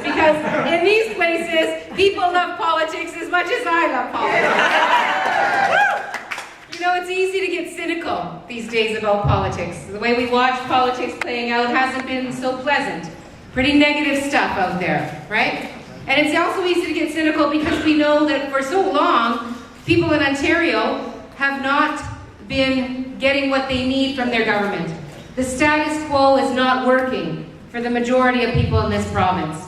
Because in these places, people love politics as much as I love politics. You know, it's easy to get cynical these days about politics. The way we watch politics playing out hasn't been so pleasant. Pretty negative stuff out there, right? And it's also easy to get cynical because we know that for so long, people in Ontario have not been getting what they need from their government. The status quo is not working for the majority of people in this province.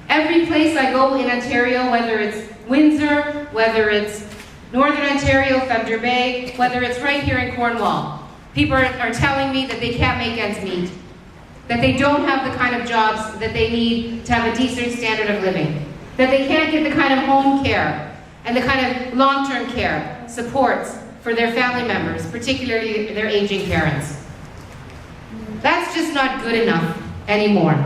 Every place I go in Ontario, whether it's Windsor, whether it's Northern Ontario, Thunder Bay, whether it's right here in Cornwall, people are telling me that they can't make ends meet, that they don't have the kind of jobs that they need to have a decent standard of living, that they can't get the kind of home care and the kind of long-term care supports for their family members, particularly their aging parents. That's just not good enough anymore.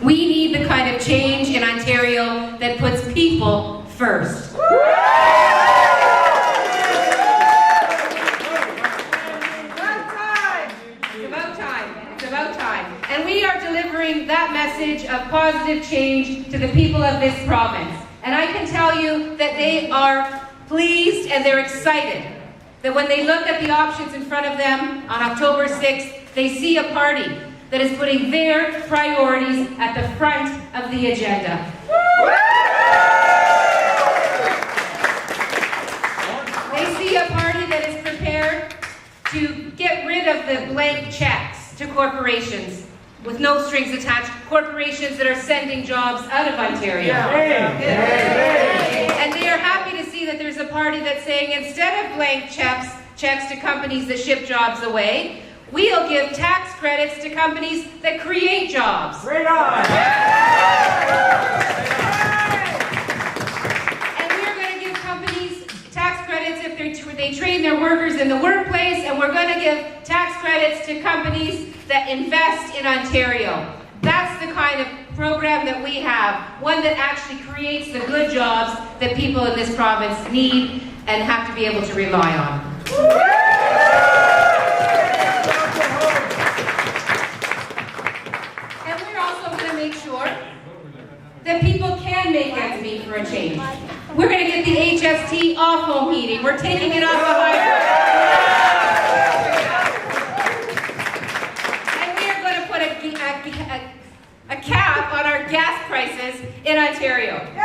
We need the kind of change in Ontario that puts people first. It's about time. And we are delivering that message of positive change to the people of this province. And I can tell you that they are pleased and they're excited that when they look at the options in front of them on October 6th, they see a party that is putting their priorities at the front of the agenda. They see a party that is prepared to get rid of the blank checks to corporations with no strings attached, corporations that are sending jobs out of Ontario. And they are happy to see that there's a party that's saying instead of blank checks to companies that ship jobs away, we'll give tax credits to companies that create jobs. Right on. And we're going to give companies tax credits if they train their workers in the workplace, and we're going to give tax credits to companies that invest in Ontario. That's the kind of program that we have, one that actually creates the good jobs that people in this province need and have to be able to rely on. And we're also going to make sure that people can make ends meet for a change. We're going to get the HST off home heating. We're taking it off the highway. And we are going to put a cap on our gas prices in Ontario. And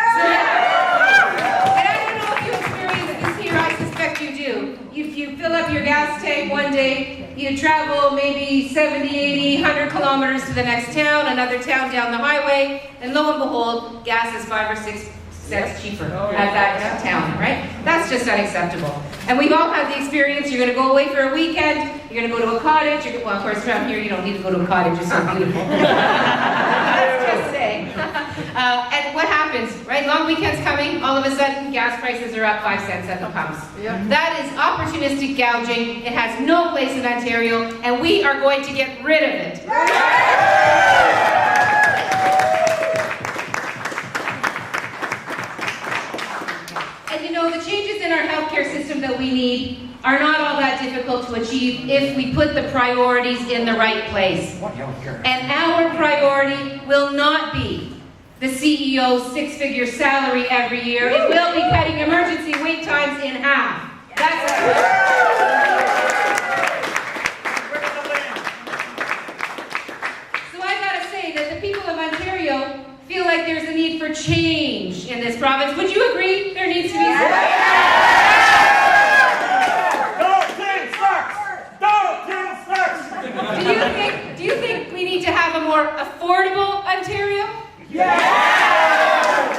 I don't know if you experience this here, I suspect you do. If you fill up your gas tank one day, you travel maybe 70, 80, 100 kilometers to the next town, another town down the highway, and lo and behold, gas is 5 or 6 cents cheaper at that town, right? That's just unacceptable. And we've all had the experience, you're going to go away for a weekend, you're going to go to a cottage, well, of course, around here you don't need to go to a cottage, it's so beautiful. Let's just say. And what happens, right? Long weekend's coming, all of a sudden, gas prices are up 5 cents at the pumps. Yep. That is opportunistic gouging. It has no place in Ontario, and we are going to get rid of it. And you know, the changes in our healthcare system that we need are not all that difficult to achieve if we put the priorities in the right place. And our priority will not be the CEO's 6-figure salary every year. It will be cutting emergency wait times in half. That's So I gotta say that the people of Ontario feel like there's a need for change in this province. Would you agree there needs to be Do you think we need to have a more affordable Ontario? Yeah!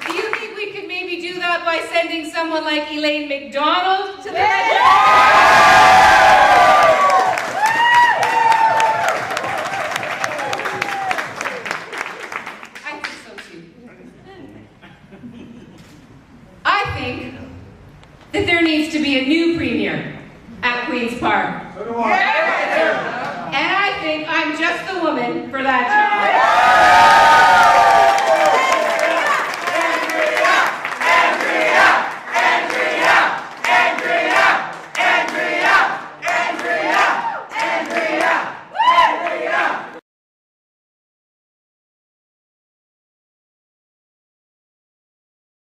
Do you think we could maybe do that by sending someone like Elaine MacDonald to the legislature? I think so too. I think that there needs to be a new premier at Queen's Park. So do I. And I think I'm just the woman for that job.